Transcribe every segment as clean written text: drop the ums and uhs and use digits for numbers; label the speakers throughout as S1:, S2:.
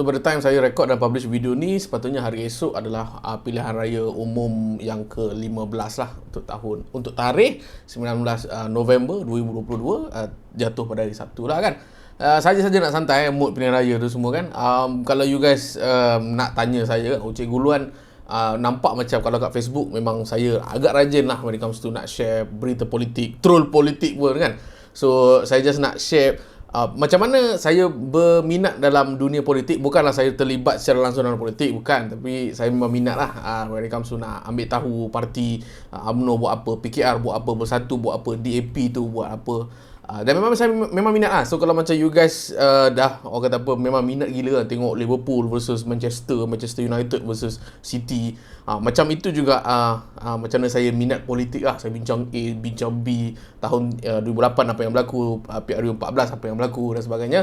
S1: So by the time saya record dan publish video ni, sepatutnya hari esok adalah pilihan raya umum yang ke-15 lah untuk tarikh 19 November 2022, jatuh pada hari Sabtu lah kan. Saja-saja nak santai mood pilihan raya tu semua kan. Kalau you guys nak tanya saya, Cikgu Luan nampak macam kalau kat Facebook memang saya agak rajin lah when it comes to nak share berita politik, troll politik pun kan. So saya just nak share macam mana saya berminat dalam dunia politik. Bukanlah saya terlibat secara langsung dalam politik, bukan. Tapi saya memang minat lah when it comes to nak ambil tahu parti UMNO buat apa, PKR buat apa, Bersatu buat apa, DAP tu buat apa. Dan memang saya memang minat lah. So kalau macam you guys dah orang kata apa, memang minat gila lah tengok Liverpool versus Manchester United versus City, macam itu juga macam mana saya minat politik lah. Saya bincang A, bincang B, tahun 2008 apa yang berlaku, PRU 14 apa yang berlaku dan sebagainya.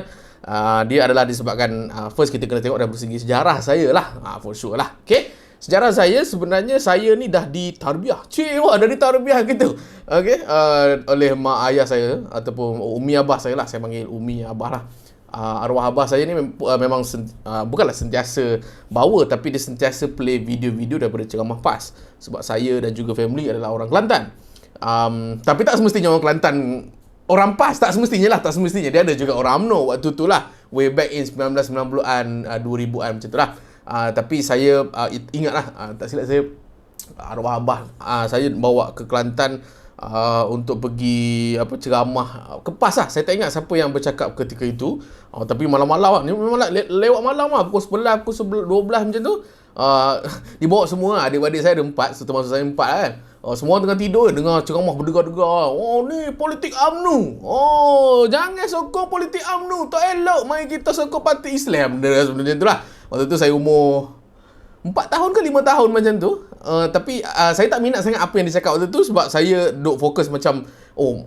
S1: Dia adalah disebabkan first kita kena tengok dari segi sejarah saya lah, for sure lah. Okay, sejarah saya sebenarnya, saya ni dah ditarbiah. Dah ditarbiah gitu. Okey, oleh mak ayah saya ataupun umi abah saya lah. Saya panggil umi abah lah. Arwah abah saya ni memang bukanlah sentiasa bawa, tapi dia sentiasa play video-video daripada ceramah PAS. Sebab saya dan juga family adalah orang Kelantan. Tapi tak semestinya orang Kelantan orang PAS, tak semestinya. Dia ada juga orang UMNO waktu tu lah. Way back in 1990-an, 2000-an macam tu lah. Tapi saya ingat lah, tak silap saya, arwah abah saya bawa ke Kelantan untuk pergi ceramah ke PAS lah. Saya tak ingat siapa yang bercakap ketika itu, tapi malam-malam lah, ni memang lewat malam lah, pukul 11, pukul 12 macam tu. Dibawa semua, adik-adik saya ada 4, termasuk saya 4 kan. Semua tengah tidur, dengar ceramah berdegar-degar. Ni politik UMNO. Jangan sokong politik UMNO, tak elok. Mari kita sokong parti Islam. Sebenarnya itulah. Waktu tu saya umur 4 tahun ke 5 tahun macam tu. Tapi saya tak minat sangat apa yang dia cakap waktu tu, sebab saya duk fokus macam,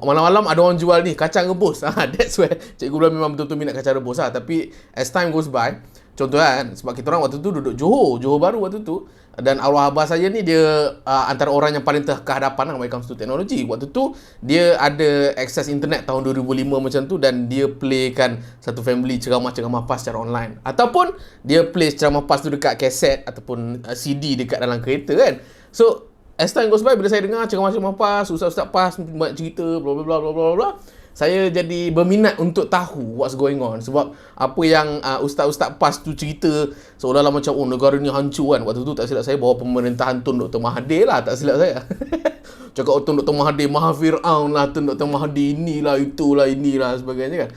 S1: malam-malam ada orang jual ni kacang rebus. That's where Cikgu Luan memang betul-betul minat kacang rebus lah. Tapi as time goes by, contohnya kan, sebab kita orang waktu tu duduk Johor Bahru waktu tu, dan arwah abah saya ni dia antara orang yang paling terkehadapan lah when it comes to teknologi. Waktu tu dia ada akses internet tahun 2005 macam tu, dan dia playkan satu family ceramah-ceramah PAS secara online, ataupun dia play ceramah PAS tu dekat kaset ataupun CD dekat dalam kereta kan. So as time goes by, bila saya dengar ceramah-ceramah PAS, ustaz-ustaz PAS banyak cerita bla bla bla bla bla bla, saya jadi berminat untuk tahu what's going on. Sebab apa yang ustaz-ustaz PAS tu cerita seolah-olah macam negara ni hancur kan. Waktu tu tak silap saya bawa pemerintahan Tun Dr. Mahathir lah, tak silap saya. Cakap Tun Dr. Mahathir Maha Fir'aun lah, Tun Dr. Mahathir inilah, itulah, inilah sebagainya kan.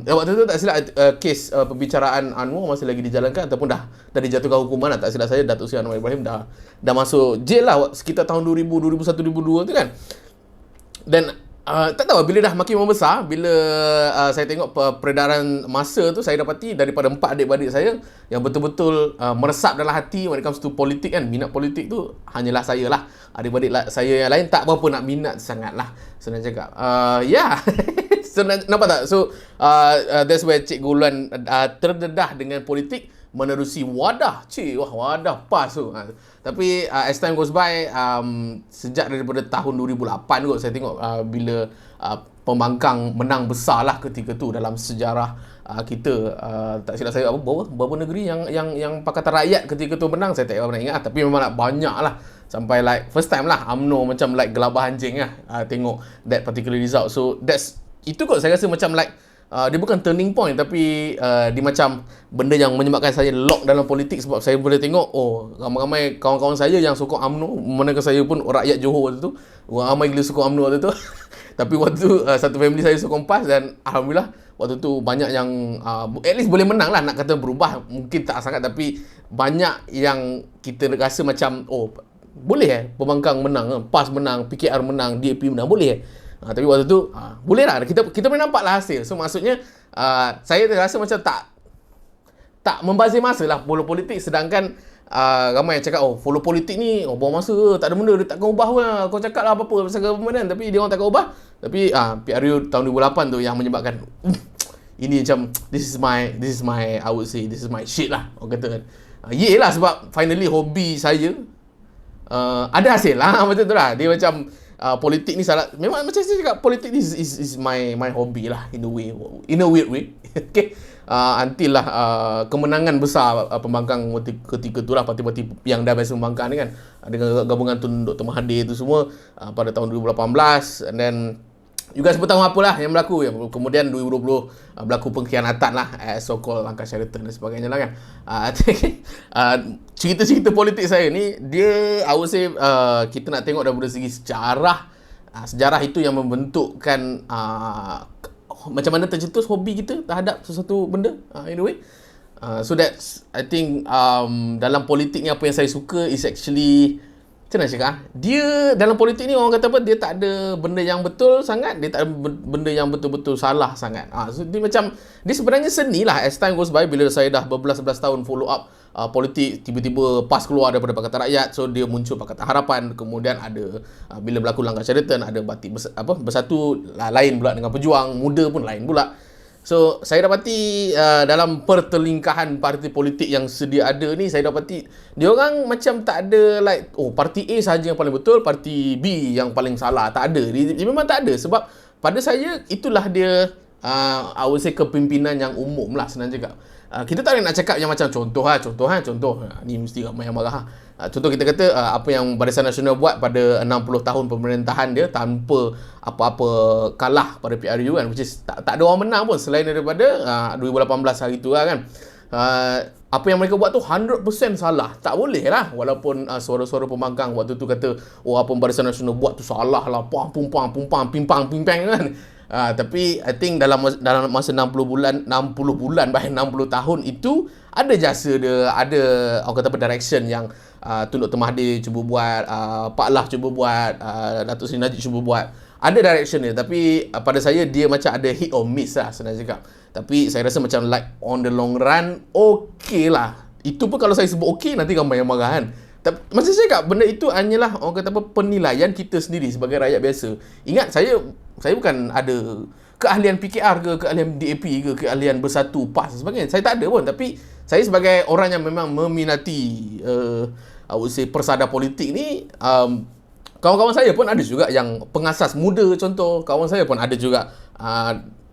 S1: Waktu tu tak silap kes pembicaraan Anwar masih lagi dijalankan, ataupun dah dijatuhkan hukuman lah. Tak silap saya Datuk Seri Anwar Ibrahim dah masuk jail lah sekitar tahun 2000, 2001, 2002 tu kan. Dan tak tahu, bila dah makin membesar, bila saya tengok peredaran masa tu, saya dapati daripada 4 adik-beradik saya yang betul-betul meresap dalam hati when it comes to politik kan, minat politik tu hanyalah saya lah. Adik-beradik saya yang lain tak berapa nak minat sangat lah, senang cakap. So, nampak tak? So that's where Cikgu Luan terdedah dengan politik menerusi wadah. Wadah PAS tu. Tapi as time goes by, sejak daripada tahun 2008 kot saya tengok bila pembangkang menang besar lah ketika tu dalam sejarah kita. Tak silap saya berapa negeri yang Pakatan Rakyat ketika tu menang, saya tak pernah ingat. Tapi memang banyak lah, sampai like first time lah UMNO macam like gelabah anjing lah tengok that particular result. So itu kot saya rasa macam like dia bukan turning point, tapi dia macam benda yang menyebabkan saya lock dalam politik. Sebab saya boleh tengok ramai-ramai kawan-kawan saya yang sokong UMNO, manakala saya pun rakyat Johor waktu tu, ramai gila sokong UMNO waktu tu. Tapi waktu tu satu family saya sokong PAS, dan alhamdulillah waktu tu banyak yang at least boleh menang lah. Nak kata berubah mungkin tak sangat, tapi banyak yang kita rasa macam boleh pembangkang menang, PAS menang, PKR menang, DAP menang, boleh tapi waktu tu boleh lah, kita boleh nampak lah hasil. So maksudnya saya rasa macam tak membazir masa lah follow politik. Sedangkan ramai yang cakap follow politik ni buang masa, tak ada benda, dia takkan ubah pun. Kau cakap lah apa-apa pasal government kan, tapi dia orang takkan ubah. Tapi PRU tahun 2008 tu yang menyebabkan ini macam this is my I would say this is my shit lah orang kata kan. Yelah, sebab finally hobi saya ada hasil lah macam tu lah. Dia macam politik ni salah. Memang macam saya cakap, politik ni is my hobby lah in a way, in a weird way. Okay. until lah kemenangan besar pembangkang ketika tu lah, parti-parti yang dah biasa membangkang ni kan, dengan gabungan Tun Dr. Mahathir tu semua pada tahun 2018, and then you guys pun tahu apalah yang berlaku ya. Kemudian 2020 berlaku pengkhianatan lah, so called langkah Sheraton dan sebagainya lah kan. Cerita-cerita politik saya ni, dia I would say kita nak tengok daripada segi sejarah. Sejarah itu yang membentukkan macam mana tercetus hobi kita terhadap sesuatu benda, anyway. So that's, I think dalam politik ni apa yang saya suka is actually, macam mana cakap, dia dalam politik ni orang kata apa, dia tak ada benda yang betul sangat, dia tak ada benda yang betul-betul salah sangat. So dia macam, dia sebenarnya seni lah as time goes by. Bila saya dah berbelas-belas tahun follow up politik, tiba-tiba PAS keluar daripada Pakatan Rakyat, so dia muncul Pakatan Harapan. Kemudian ada bila berlaku langkah Sheraton, ada Batik Bersatu, lain pula dengan Pejuang, Muda pun lain pula. So saya dapati dalam pertelingkahan parti politik yang sedia ada ni, saya dapati dia orang macam tak ada like, oh parti A sahaja yang paling betul, parti B yang paling salah. Tak ada, dia memang tak ada. Sebab pada saya itulah dia I would say kepimpinan yang umum lah, senang cakap. Kita tak boleh nak cakap yang macam contoh. Ni mesti ramai yang marah. Contoh kita kata apa yang Barisan Nasional buat pada 60 tahun pemerintahan dia tanpa apa-apa kalah pada PRU kan, which is tak ada orang menang pun selain daripada 2018 hari tu lah kan. Apa yang mereka buat tu 100% salah. Tak boleh lah, walaupun suara-suara pembangkang waktu tu kata, oh apa Barisan Nasional buat tu salah lah, pumpang pimpang kan. Tapi I think dalam masa 60 bulan bahkan 60 tahun itu ada jasa dia, ada orang kata apa, direction yang Tun Dr. Mahathir cuba buat, Pak Lah cuba buat, Datuk Seri Najib cuba buat. Ada direction dia, tapi pada saya dia macam ada hit or miss lah, senang cakap. Tapi saya rasa macam like on the long run okey lah. Itu pun kalau saya sebut okey, nanti ramai yang marah kan. Macam saya cakap, benda itu hanyalah orang kata apa, penilaian kita sendiri sebagai rakyat biasa. Ingat, saya bukan ada keahlian PKR ke, keahlian DAP ke, keahlian Bersatu, PAS dan sebagainya. Saya tak ada pun. Tapi saya sebagai orang yang memang meminati I would say persada politik ni, kawan-kawan saya pun ada juga yang pengasas muda contoh. Kawan saya pun ada juga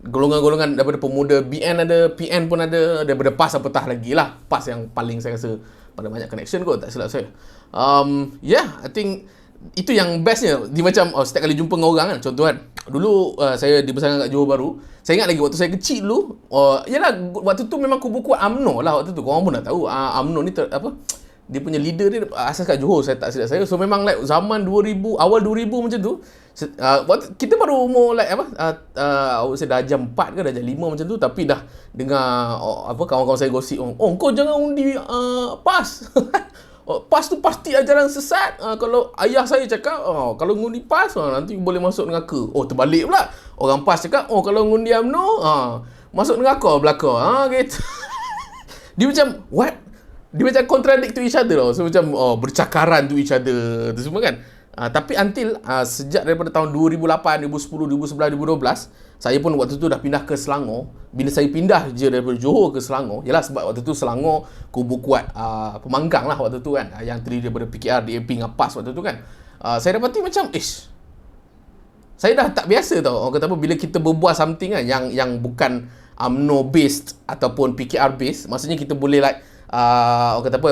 S1: golongan-golongan daripada pemuda BN ada, PN pun ada, daripada PAS apatah lagi lah. PAS yang paling saya rasa pada banyak connection kot, tak silap saya. I think itu yang bestnya. Dia macam setiap kali jumpa dengan orang kan, contoh kan, dulu saya dibesarkan kat Johor Bahru. Saya ingat lagi waktu saya kecil dulu, yalah waktu tu memang kubu kuat UMNO lah waktu tu. Korang pun dah tahu UMNO ni dia punya leader dia asas kat Johor, saya tak silap saya. So memang like zaman 2000, awal 2000 macam tu, kita baru umur like saya dah jam 4 ke dah jam 5 macam tu, tapi dah dengar kawan-kawan saya gosip, kau jangan undi PAS. PAS tu pasti ajaran sesat. Kalau ayah saya cakap, kalau ngundi PAS nanti boleh masuk neraka. Terbalik pula. Orang PAS cakap, kalau ngundi UMNO masuk neraka belaka. Gitu. Dia macam what? Dia macam contradict to each other tau. So macam bercakaran to each other tu semua kan. Tapi until sejak daripada tahun 2008, 2010, 2011, 2012, saya pun waktu tu dah pindah ke Selangor. Bila saya pindah je daripada Johor ke Selangor, yalah sebab waktu tu Selangor kubu kuat pembangkang lah waktu tu kan, yang terdiri daripada PKR, DAP dengan PAS waktu tu kan. Saya dapati macam saya dah tak biasa tau. Orang kata apa, bila kita berbuat something kan yang bukan UMNO based ataupun PKR based, maksudnya kita boleh like orang kata apa,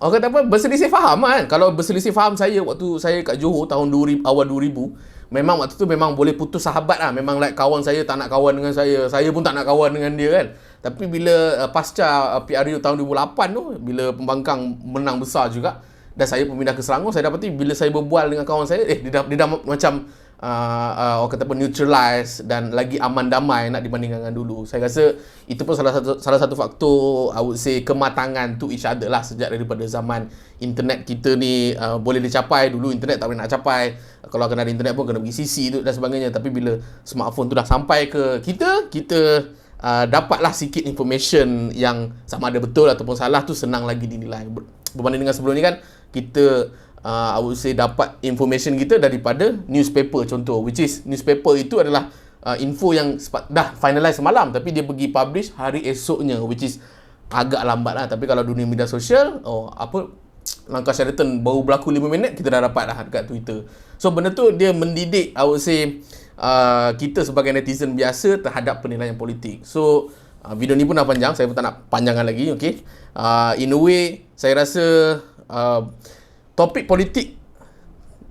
S1: orang kata apa, berselisih faham kan. Kalau berselisih faham saya waktu saya kat Johor tahun 2000, awal 2000, memang waktu tu memang boleh putus sahabat lah. Memang like kawan saya tak nak kawan dengan saya pun tak nak kawan dengan dia kan. Tapi bila pasca PRU tahun 2008 tu, bila pembangkang menang besar juga dan saya pun pindah ke Selangor, saya dapati bila saya berbual dengan kawan saya, dia dah macam orang kata apa, neutralize dan lagi aman damai nak dibandingkan dengan dulu. Saya rasa itu pun salah satu faktor I would say kematangan to each other lah, sejak daripada zaman internet kita ni boleh dicapai. Dulu internet tak boleh nak capai, kalau kena ada internet pun kena pergi CC tu dan sebagainya. Tapi bila smartphone tu dah sampai ke kita dapatlah sikit information yang sama ada betul ataupun salah tu senang lagi dinilai. Berbanding dengan sebelum ni kan, kita I would say dapat information kita daripada newspaper contoh, which is newspaper itu adalah info yang dah finalize semalam tapi dia pergi publish hari esoknya, which is agak lambat lah. Tapi kalau dunia media sosial, langkah Sheraton baru berlaku 5 minit kita dah dapat dah dekat Twitter. So benda tu dia mendidik, I would say kita sebagai netizen biasa terhadap penilaian politik. So video ni pun dah panjang, saya pun tak nak panjangkan lagi, okay? In a way, saya rasa topik politik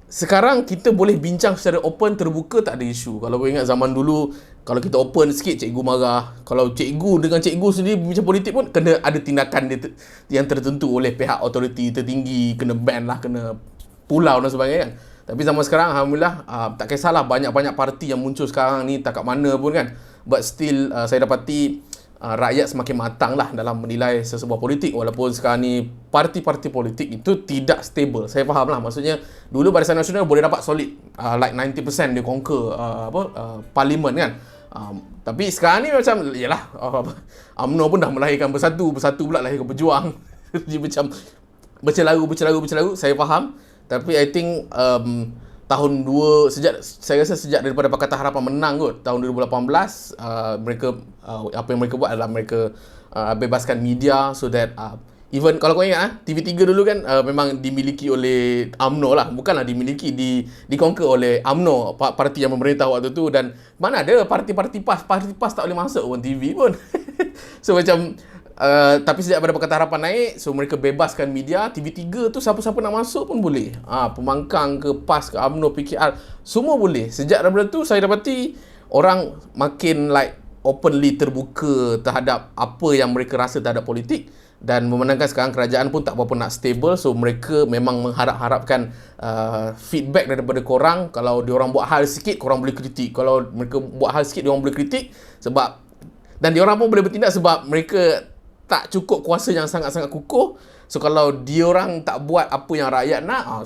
S1: sekarang kita boleh bincang secara open, terbuka, tak ada isu. Kalau kau ingat zaman dulu, kalau kita open sikit, cikgu marah. Kalau cikgu dengan cikgu sendiri bincang politik pun kena ada tindakan yang tertentu oleh pihak autoriti tertinggi, kena ban lah, kena pulau dan sebagainya kan. Tapi zaman sekarang, Alhamdulillah, tak kisahlah banyak-banyak parti yang muncul sekarang ni, tak kat mana pun kan. But still, saya dapati rakyat semakin matang lah dalam menilai sesebuah politik. Walaupun sekarang ni parti-parti politik itu tidak stable. Saya faham lah, maksudnya dulu Barisan Nasional boleh dapat solid, like 90% dia conquer parlimen kan. Tapi sekarang ni macam, yalah, UMNO pun dah melahirkan Bersatu pula lahirkan Berjuang. Jadi macam bercelaru, saya faham. Tapi I think saya rasa sejak daripada Pakatan Harapan menang kot tahun 2018, mereka apa yang mereka buat adalah mereka bebaskan media, so that even kalau kau ingat TV3 dulu kan memang dimiliki oleh UMNO lah, bukanlah dimiliki, dikonquer oleh UMNO, parti yang memerintah waktu tu. Dan mana ada parti-parti PAS tak boleh masuk pun TV pun. So macam tapi sejak pada Pakatan Harapan naik, so mereka bebaskan media. TV3 tu siapa-siapa nak masuk pun boleh. Pembangkang ke PAS ke UMNO, PKR, semua boleh. Sejak daripada tu saya dapati orang makin like openly terbuka terhadap apa yang mereka rasa terhadap politik. Dan memandangkan sekarang kerajaan pun tak berapa nak stable, so mereka memang mengharap-harapkan feedback daripada korang. Kalau diorang buat hal sikit, korang boleh kritik. Kalau mereka buat hal sikit, diorang boleh kritik. Dan diorang pun boleh bertindak sebab mereka tak cukup kuasa yang sangat-sangat kukuh. So kalau diorang tak buat apa yang rakyat nak,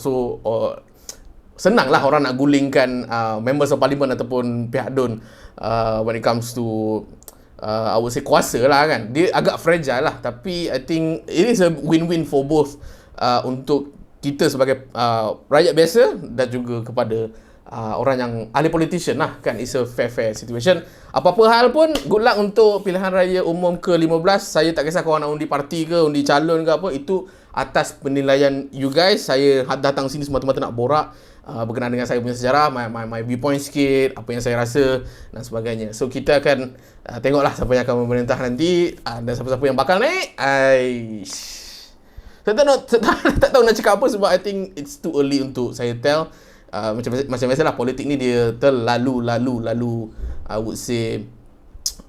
S1: senanglah orang nak gulingkan members of parliament ataupun pihak DUN when it comes to I would say kuasa lah kan. Dia agak fragile lah, tapi I think it is a win-win for both, untuk kita sebagai rakyat biasa dan juga kepada orang yang ahli politician lah kan. It's a fair situation. Apa-apa hal pun, good luck untuk pilihan raya umum ke-15. Saya tak kisah korang nak undi parti ke, undi calon ke apa, itu atas penilaian you guys. Saya datang sini semata-mata nak borak berkenaan dengan saya punya sejarah, my viewpoint sikit, apa yang saya rasa dan sebagainya. So kita akan tengoklah siapa yang akan memerintah nanti, dan siapa-siapa yang bakal naik. Saya tak tahu nak cakap apa, sebab I think it's too early untuk saya tell. Macam biasalah, politik ni dia terlalu I would say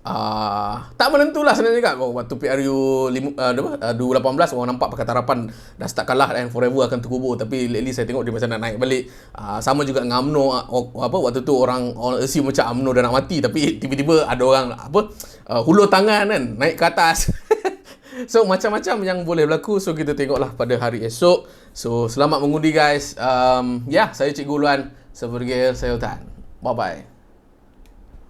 S1: tak menentulah sebenarnya kan. Waktu PRU 2018 orang nampak Pakatan Harapan dah start kalah dan forever akan terkubur, tapi lately saya tengok dia macam nak naik balik. Sama juga dengan UMNO, waktu tu orang assume macam UMNO dah nak mati, tapi tiba-tiba ada orang hulur tangan kan, naik ke atas. So macam-macam yang boleh berlaku. So kita tengoklah pada hari esok. So selamat mengundi guys. Saya Cikgu Luan sebagai saya Tan. Bye bye.